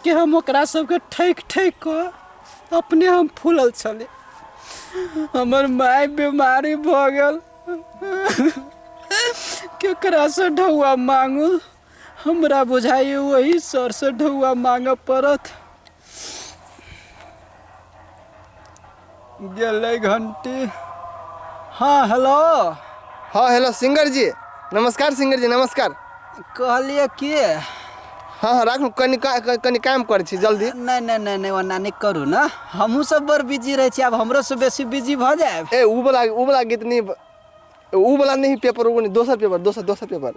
के हम ओकरा सबके ठेक कर अपने हम फूलल चले। हमर माय बीमारी भ गेल केकरा से ढौआ मांगू। हमरा बुझाई वही सर से ढौआ मांग पड़त। गेले घंटी। हाँ हेलो। हाँ हेलो सिंगर जी, नमस्कार सिंगर जी नमस्कार। कहलिए कि हाँ हाँ राखू, कनी काम करे छी जल्दी। नहीं ओना नहीं करू ना, हमहू सब बड़ बिजी रहे छी। अब हमरो से बेसी बिजी भ जाए। ए उ वाला गीत नहीं, उ वाला नहीं पेपर, वो नहीं, दोसर पेपर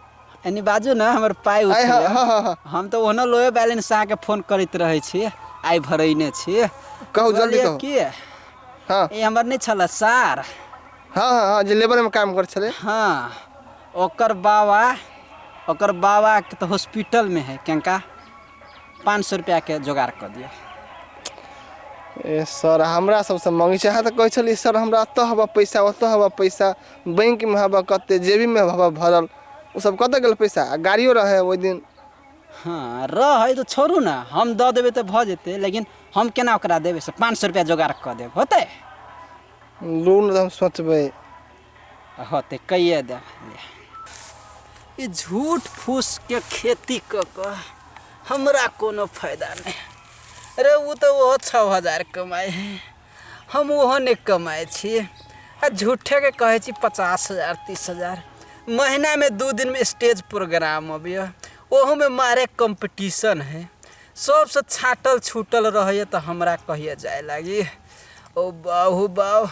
एनी बाजू ना हमर पाई उठले। हाँ। हम तो ओनो लोए बैलेंस आके फोन करत रहे छी, आई भरैने छी। कहू जल्दी कहू। कि हाँ ए हमर नहीं छला सार। हाँ जे लेबर में काम कर छले। हाँ ओकर बाबा के तो हॉस्पिटल में है। केंका 500 रुपया के जुगाड़ कर दिया। ए सर हमरा सबसे मांगे छै। अहाँ तो कहे छली सर हमरा अत हवा पैसा, अत हवा पैसा, बैंक में हवा कते, जेबी में हवा भरल, उ सब कत गेल पैसा? गाड़ियों रहे ओइ दिन। हाँ रह तो छोड़ू ना, हम द देबे तो भ जेते, लेकिन हम केना ओकरा देबे से 500 रुपया जुगाड़ कर देब होते? लोन हम सोचबे होते कहिए दे। ये झूठ फूस के खेती क हमरा कोनो फायदा नहीं। अरे वो तो वो 6000 कमाए है, हम वो नहीं कमाए छी। आ झूठे के कहे छी 50,000 30,000। महीना में 2 दिन में स्टेज प्रोग्राम अबिया, ओहू में मारे कंपटीशन है। सबसे छाटल छूटल रहे तो हमरा कहिए जाए लगी ओ बाहू बाहू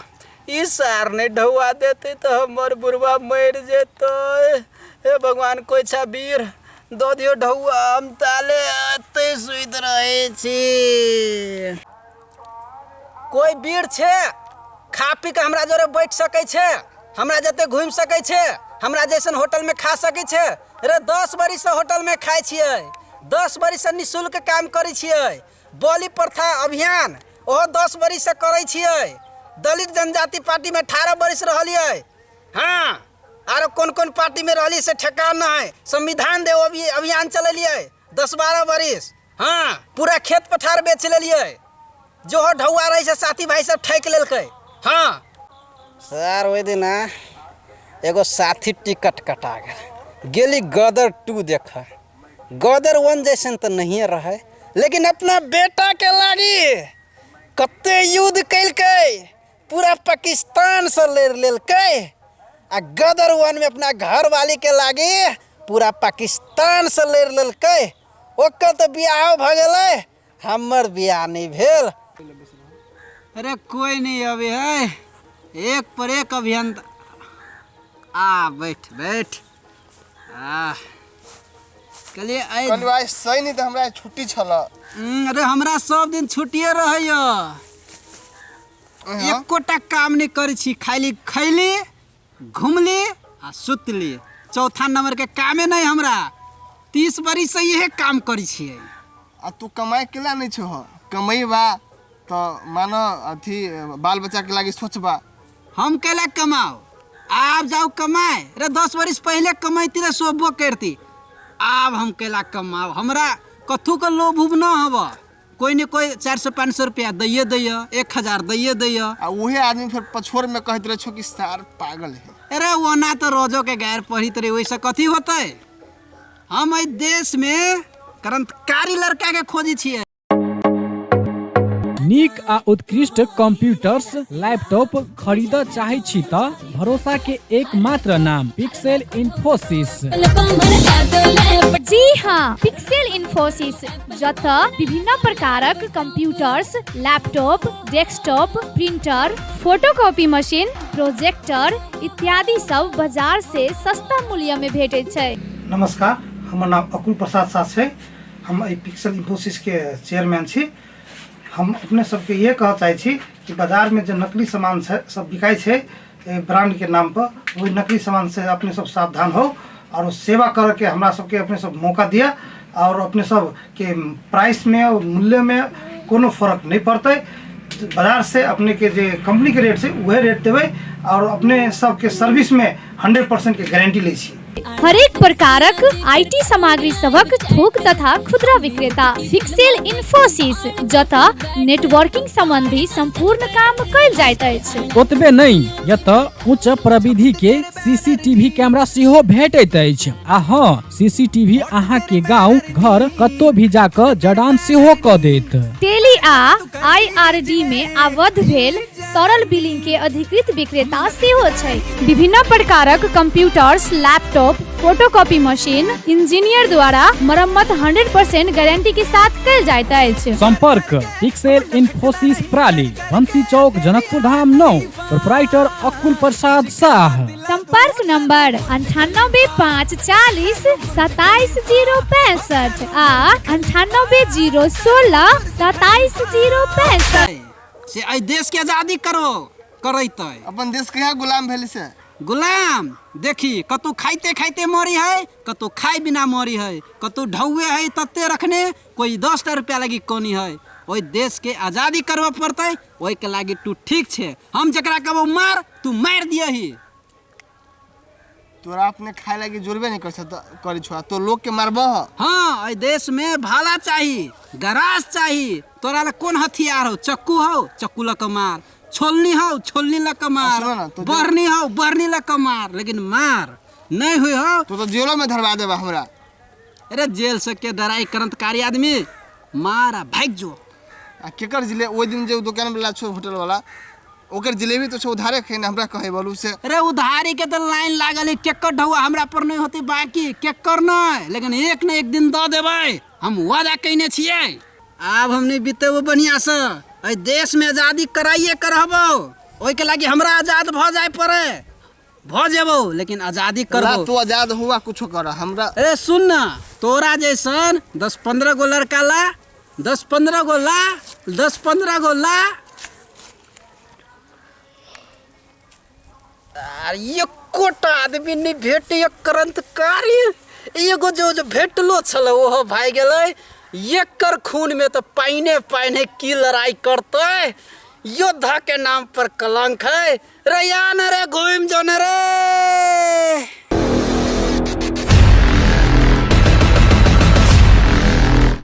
ई सार ने ढौआ देते तो हमर बुढ़वा मर जेतो। हे भगवान कोई छा वीर दो दियो ढौआ, हम ताले अते सुइत रहे छी। कोई वीर छे खा पी के हमरा जोरे बैठ सके छे, हमरा जते घूम सके छे, हमरा जैसन होटल में खा सके छे? अरे 10 बरिस से होटल में खाए छिए, 10 बरिस से निःशुल्क काम करे छिए। बलि प्रथा अभियान ओहो 10 बरिस से करे छिए। दलित जनजाति पार्टी में 18 बरिस रहलिए। हाँ आरो कौन पार्टी में रहली से ठेकान न है। संविधान देव अभियान चलिए 10-12 बरिस। हाँ पूरा खेत पठार बेच लेलिए। जो हो ढौआ रही से साथी भाई सब ठेक लेलकै। हाँ सर ओइ दिन एगो साथी टिकट कटा गेली गदर 2 देखा। गदर 1 जैसन तो नहीं रहे, लेकिन अपना बेटा के लागी कते युद्ध कैलकै, पूरा पाकिस्तान से लेलकै। आ गदर 1 में अपना घर वाली के लागी पूरा पाकिस्तान से लेलकै। ओकर तो बियाह भ गेलै, हमर बियाह नहीं भेल। अरे कोई नहीं अबे है, एक पर एक अभियंता। बैठ कहलिए कल सही नहीं तो हमरा छुट्टी छला। अरे हमरा सब दिन छुट्टिए रहैय। एकोटा काम नहीं करे छी, खाली खैली घूमली आ सुतली। चौथा नंबर के कामे नहीं हमरा। 30 बरिस से यही काम करे छिए। आ तू कमाई केला नहीं छो? कमाईबा तो मानो अथी बाल बच्चा के लागी सोचबा। हम केला कमाओ? आप जाओ कमाए। अरे 10 बरिस पहले कमाईती रे सोबो करती। अब हम केला कमाओ? हमरा कथू के लोभ उभ न हब। कोई न कोई 400-500 रुपया दैये 1000 दैये। आ उहे आदमी फिर पछोर में कहत रहे छो कि सार पागल है। अरे वो ना तो रोजो के गैर पढ़ी तरे वैसे कथी होते? हम इस देश में क्रांतिकारी लड़का के खोजी छिए। नीक आ उत्कृष्ट कंप्यूटर्स लैपटॉप खरीद चाहे छी त भरोसा के एकमात्र नाम पिक्सेल इन्फोसिस। जी हाँ, पिक्सेल इन्फोसिस जत विभिन्न प्रकारक computers, laptop, desktop, printer, photocopy machine, projector इत्यादि सब बाजार से सस्ता मूल्य में भेटे छै। नमस्कार, हमर नाम अकुल प्रसाद साथ छै। हम पिक्सेल इन्फोसिस के चेयरमैन छी। हम अपने सबके ये कह चाहे छी कि बाजार में जो नकली सामान सब बिकाई है ब्रांड के नाम पर, वही नकली सामान से अपने सब सावधान हो और सेवा करके हमरा सबके अपने सब मौका दिया। और अपने सब के प्राइस में और मूल्य में कोनो फर्क नहीं पड़ते। बाजार से अपने के जो कंपनी के रेट से वही रेट देवे और अपने सबके सर्विस में 100% के गारंटी ले छी। हरेक प्रकारक आईटी सामग्री सबक थोक तथा खुदरा विक्रेता पिक्सेल इन्फोसिस जतऽ नेटवर्किंग संबंधी संपूर्ण काम कयल जाइत अछि। ओतबे नहीं यतऽ उच्च प्रविधि के सीसीटीवी कैमरा सेहो भेटैत अछि। आ हाँ, सीसीटीवी अहाँ के गांव घर कतौ भी जाकर जड़ान सेहो क देत। टेली आ आईआरडी में आबद्ध भेल सरल बिलिंग के अधिकृत विक्रेता सेहो छै। विभिन्न प्रकारक computers, laptop, photocopy machine engineer द्वारा मरम्मत 100% गारंटी के साथ कयल जाइत अछि। संपर्क पिक्सेल इन्फोसिस प्राली, बंसी चौक, जनकपुर धाम 9, प्रोप्राइटर अकुल प्रसाद शाह। संपर्क नंबर 9854 27065 आ 98016 27065। से एहि देश के आजादी करो करैत अपन देश कहिया गुलाम भेल से? गुलाम देखी, कतौ खाइते खाइते मरी है, कतौ खाई बिना मरी है, कतौ ढौए है तत्ते रखने, कोई 10 रुपया लगी कोनी है। ओई देश के आजादी करवा पड़ते, ओई के लागी तू ठीक छे। हम जकरा कहबो मार, तू मार दिए ही। तोरा अपने खाए लगी जुड़बे नहीं कर सकता करी छुआ, तो लोग के मारबह। हाँ, एहि देश में भाला चाहिए, गराज चाहिए। तोरा ला कौन हथियार हो? चक्कू हो, चक्कू ला मार। छोलनी हो, छोलनी ला मार। बरनी हो, बरनी ला मार। लेकिन मार नहीं हुई हो तो जेलों में धरवा देबा हमरा। अरे जेल से के डराई क्रांतिकारी आदमी, मार आ भाग जो। आ केकर जिले ओइ दिन जे दुकान वाला छो होटल वाला, ओकर जिलेबी तो छो उधारे खैन हमरा कहे बोलू से। अरे उधारी के तो लाइन लागल है, केकर ढौआ हमरा पर नहीं होती, बाकी केकर नहीं। लेकिन एक न एक दिन दे देबै, हम वादा कइने छियै। आब हम नहीं बीतेबो बढ़िया से। एहि देश में आजादी कराइए करबो, ओइ के लागी हमरा आजाद भ जाय पड़े, भ जेबो। लेकिन आजादी करबो। तू आजाद हुआ कुछो कर हमरा। अरे सुन ना, तोरा जैसन 10-15 गो लड़का ला, 10-15 गो ला, 10-15 गो ला। एकोटा आदमी नहीं भेटे, एक क्रांतिकारी एगो जो भेटलो छल ओहो भाई गेलै। एकर खून में तो पाइने पाइने की लड़ाई करते। योद्धा के नाम पर कलंक है। रे यान रे घूम जो न रे।